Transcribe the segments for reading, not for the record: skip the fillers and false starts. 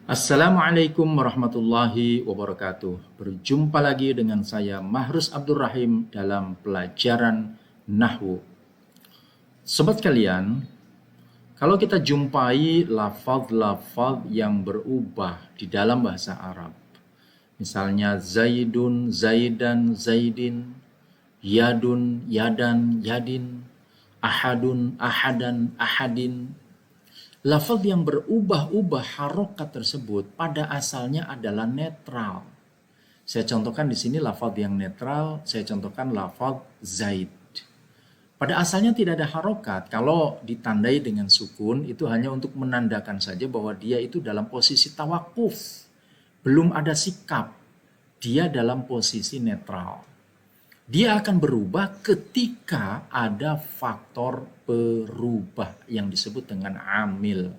Assalamualaikum warahmatullahi wabarakatuh. Berjumpa lagi dengan saya Mahrus Abdur Rahim dalam pelajaran Nahwu. Sobat kalian, kalau kita jumpai lafaz-lafaz yang berubah di dalam bahasa Arab, misalnya Zaidun, Zaidan, Zaidin, Yadun, Yadan, Yadin, Ahadun, Ahadan, Ahadin. Lafaz yang berubah-ubah harokat tersebut pada asalnya adalah netral. Saya contohkan di sini lafaz yang netral, saya contohkan lafaz Zaid. Pada asalnya tidak ada harokat, kalau ditandai dengan sukun itu hanya untuk menandakan saja bahwa dia itu dalam posisi tawakuf. Belum ada sikap, dia dalam posisi netral. Dia akan berubah ketika ada faktor berubah yang disebut dengan amil.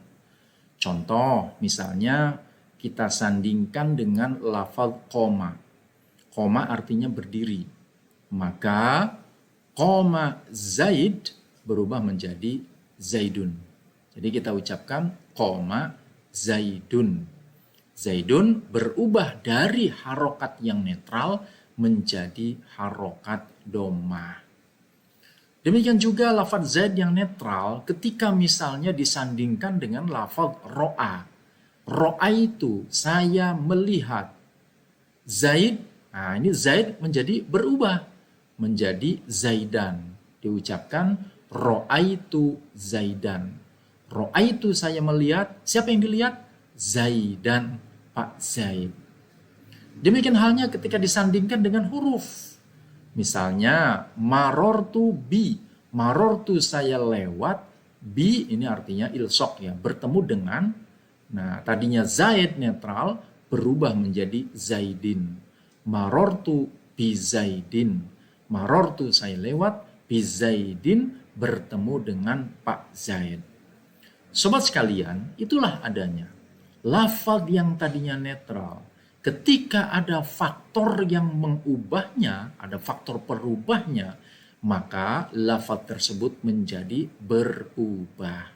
Contoh, misalnya kita sandingkan dengan lafaz koma. Koma artinya berdiri. Maka koma Zaid berubah menjadi Zaidun. Jadi kita ucapkan koma Zaidun. Zaidun berubah dari harokat yang netral menjadi harokat domah. Demikian juga lafaz Zaid yang netral ketika misalnya disandingkan dengan lafaz ro'a. Ro'a itu saya melihat. Zaid, nah ini Zaid menjadi berubah menjadi Zaidan. Diucapkan ro'a itu Zaidan. Ro'a itu saya melihat, siapa yang dilihat? Zaidan, Pak Zaid. Demikian halnya ketika disandingkan dengan huruf. Misalnya marortu bi. Marortu saya lewat. Bi ini artinya ilsok ya. Bertemu dengan. Nah tadinya Zaid netral berubah menjadi Zaidin. Marortu bi Zaidin. Marortu saya lewat. Bi Zaidin bertemu dengan Pak Zaid. Sobat sekalian, itulah adanya. Lafaz yang tadinya netral. Ketika ada faktor yang mengubahnya, ada faktor perubahnya, maka lafaz tersebut menjadi berubah.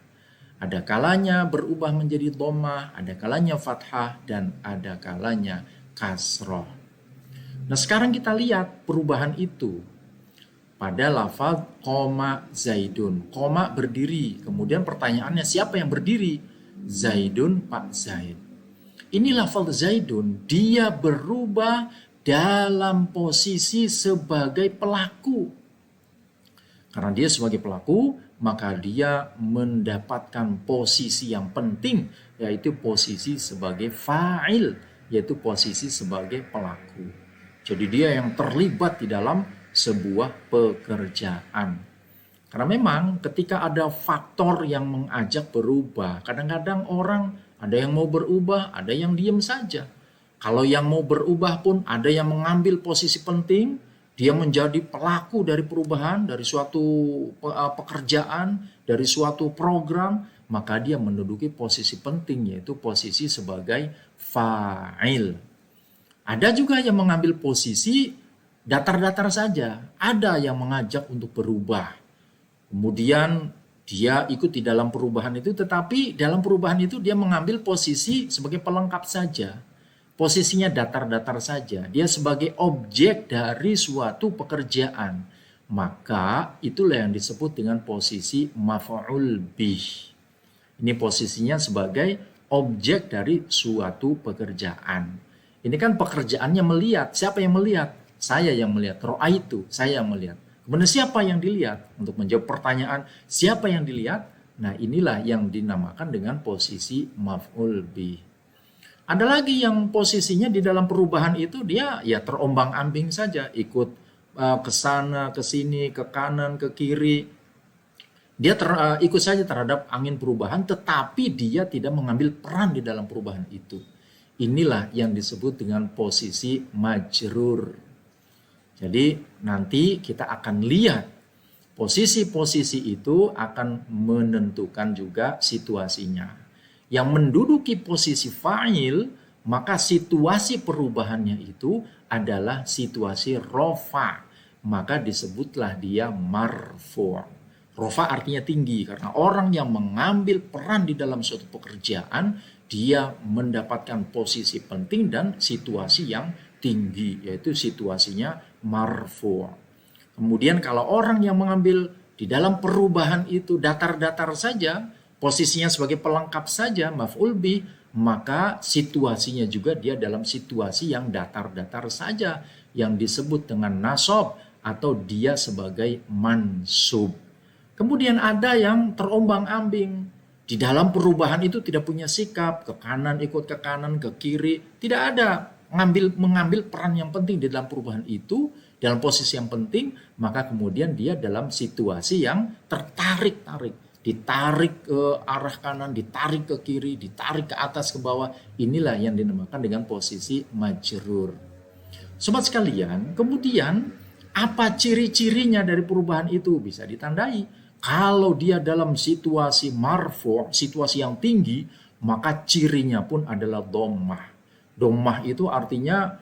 Ada kalanya berubah menjadi dhammah, ada kalanya fathah, dan ada kalanya kasroh. Nah sekarang kita lihat perubahan itu pada lafaz koma Zaidun. Koma berdiri, kemudian pertanyaannya siapa yang berdiri? Zaidun, Pak Zaid. Ini lafaz Zaidun, dia berubah dalam posisi sebagai pelaku. Karena dia sebagai pelaku, maka dia mendapatkan posisi yang penting, yaitu posisi sebagai fa'il, yaitu posisi sebagai pelaku. Jadi dia yang terlibat di dalam sebuah pekerjaan. Karena memang ketika ada faktor yang mengajak berubah, kadang-kadang orang ada yang mau berubah, ada yang diam saja. Kalau yang mau berubah pun ada yang mengambil posisi penting, dia menjadi pelaku dari perubahan, dari suatu pekerjaan, dari suatu program, maka dia menduduki posisi penting, yaitu posisi sebagai fa'il. Ada juga yang mengambil posisi datar-datar saja, ada yang mengajak untuk berubah. Kemudian dia ikut di dalam perubahan itu, tetapi dalam perubahan itu dia mengambil posisi sebagai pelengkap saja. Posisinya datar-datar saja. Dia sebagai objek dari suatu pekerjaan. Maka itulah yang disebut dengan posisi maf'ul bih. Ini posisinya sebagai objek dari suatu pekerjaan. Ini kan pekerjaannya melihat. Siapa yang melihat? Saya yang melihat. Ro'a itu, saya yang melihat. Kemudian siapa yang dilihat? Untuk menjawab pertanyaan siapa yang dilihat? Nah inilah yang dinamakan dengan posisi maf'ul bih. Ada lagi yang posisinya di dalam perubahan itu dia ya terombang-ambing saja. Ikut ke sana, ke sini, ke kanan, ke kiri. Dia ikut saja terhadap angin perubahan, tetapi dia tidak mengambil peran di dalam perubahan itu. Inilah yang disebut dengan posisi majrur. Jadi nanti kita akan lihat posisi-posisi itu akan menentukan juga situasinya. Yang menduduki posisi fa'il, maka situasi perubahannya itu adalah situasi rofa. Maka disebutlah dia marfu'. Rofa artinya tinggi, karena orang yang mengambil peran di dalam suatu pekerjaan, dia mendapatkan posisi penting dan situasi yang tinggi, yaitu situasinya marfu'. Kemudian kalau orang yang mengambil di dalam perubahan itu datar-datar saja, posisinya sebagai pelengkap saja, maf'ul bih, maka situasinya juga dia dalam situasi yang datar-datar saja, yang disebut dengan nasab atau dia sebagai mansub. Kemudian ada yang terombang-ambing. Di dalam perubahan itu tidak punya sikap, ke kanan ikut ke kanan, ke kiri, tidak ada mengambil peran yang penting di dalam perubahan itu, dalam posisi yang penting, maka kemudian dia dalam situasi yang tertarik-tarik, ditarik ke arah kanan, ditarik ke kiri, ditarik ke atas, ke bawah. Inilah yang dinamakan dengan posisi majrur. Sobat sekalian, kemudian apa ciri-cirinya dari perubahan itu? Bisa ditandai. Kalau dia dalam situasi marfu', situasi yang tinggi, maka cirinya pun adalah dhammah. Dhammah itu artinya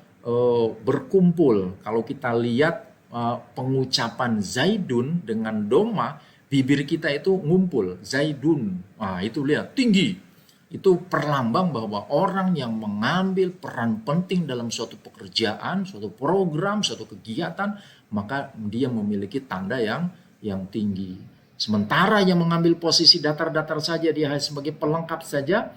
berkumpul. Kalau kita lihat pengucapan Zaidun dengan dhammah, bibir kita itu ngumpul, Zaidun. Nah, itu lihat, tinggi. Itu perlambang bahwa orang yang mengambil peran penting dalam suatu pekerjaan, suatu program, suatu kegiatan, maka dia memiliki tanda yang tinggi. Sementara yang mengambil posisi datar-datar saja, dia hanya sebagai pelengkap saja,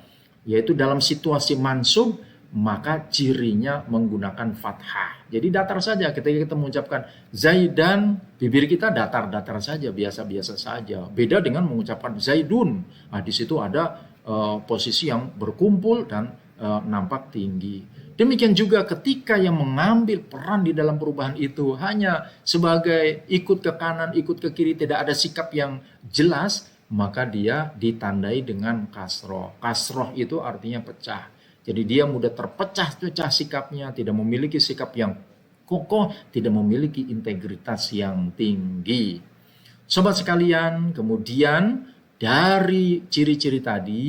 yaitu dalam situasi mansub, maka cirinya menggunakan fathah. Jadi datar saja, ketika kita mengucapkan Zaidan, bibir kita datar-datar saja, biasa-biasa saja. Beda dengan mengucapkan Zaidun. Nah, di situ ada posisi yang berkumpul dan nampak tinggi. Demikian juga ketika yang mengambil peran di dalam perubahan itu hanya sebagai ikut ke kanan, ikut ke kiri, tidak ada sikap yang jelas, maka dia ditandai dengan kasroh. Kasroh itu artinya pecah. Jadi dia mudah terpecah-pecah sikapnya, tidak memiliki sikap yang kokoh, tidak memiliki integritas yang tinggi. Sobat sekalian, kemudian dari ciri-ciri tadi,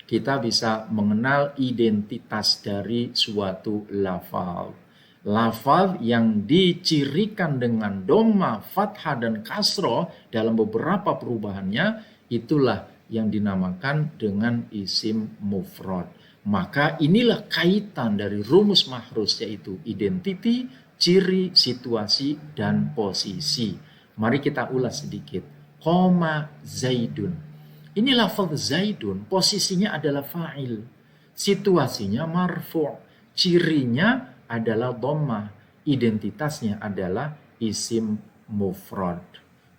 kita bisa mengenal identitas dari suatu lafal. Lafal yang dicirikan dengan dhamma, fathah, dan kasroh dalam beberapa perubahannya, itulah yang dinamakan dengan isim mufrad. Maka inilah kaitan dari rumus mahrus, yaitu identiti, ciri, situasi, dan posisi. Mari kita ulas sedikit. Qoma Zaidun. Ini lafaz Zaidun, posisinya adalah fa'il. Situasinya marfu'. Cirinya adalah dhammah. Identitasnya adalah isim mufrad.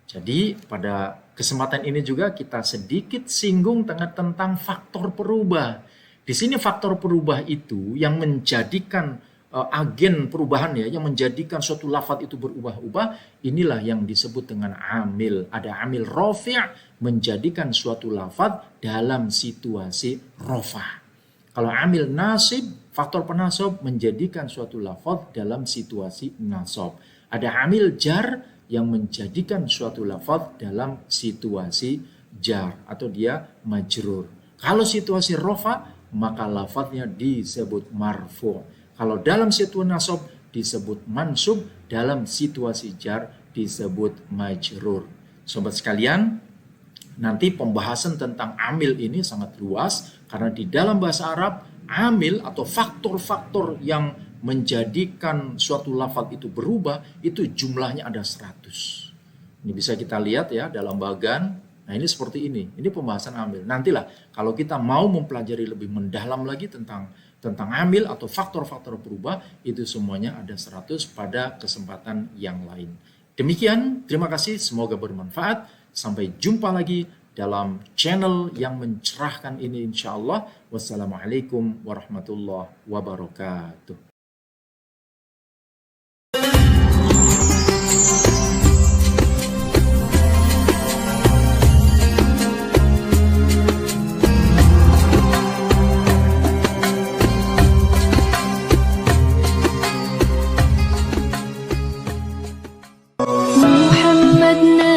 Jadi pada kesempatan ini juga kita sedikit singgung tentang faktor perubah. Di sini faktor perubah itu yang menjadikan agen perubahan, ya, yang menjadikan suatu lafaz itu berubah-ubah, inilah yang disebut dengan amil. Ada amil rafi' menjadikan suatu lafaz dalam situasi rafa'. Kalau amil nasib, faktor penasab menjadikan suatu lafaz dalam situasi nasab. Ada amil jar yang menjadikan suatu lafaz dalam situasi jar atau dia majrur. Kalau situasi rafa', maka lafaznya disebut marfu'. Kalau dalam situasi nasab disebut mansub, dalam situasi jar disebut majrur. Sobat sekalian, nanti pembahasan tentang amil ini sangat luas karena di dalam bahasa Arab amil atau faktor-faktor yang menjadikan suatu lafaz itu berubah itu jumlahnya ada 100. Ini bisa kita lihat ya dalam bagan. Nah, ini seperti ini. Ini pembahasan amil. Nantilah kalau kita mau mempelajari lebih mendalam lagi tentang amil atau faktor-faktor berubah, itu semuanya ada 100 pada kesempatan yang lain. Demikian, terima kasih, semoga bermanfaat. Sampai jumpa lagi dalam channel yang mencerahkan ini insya Allah. Wassalamualaikum warahmatullahi wabarakatuh. محمد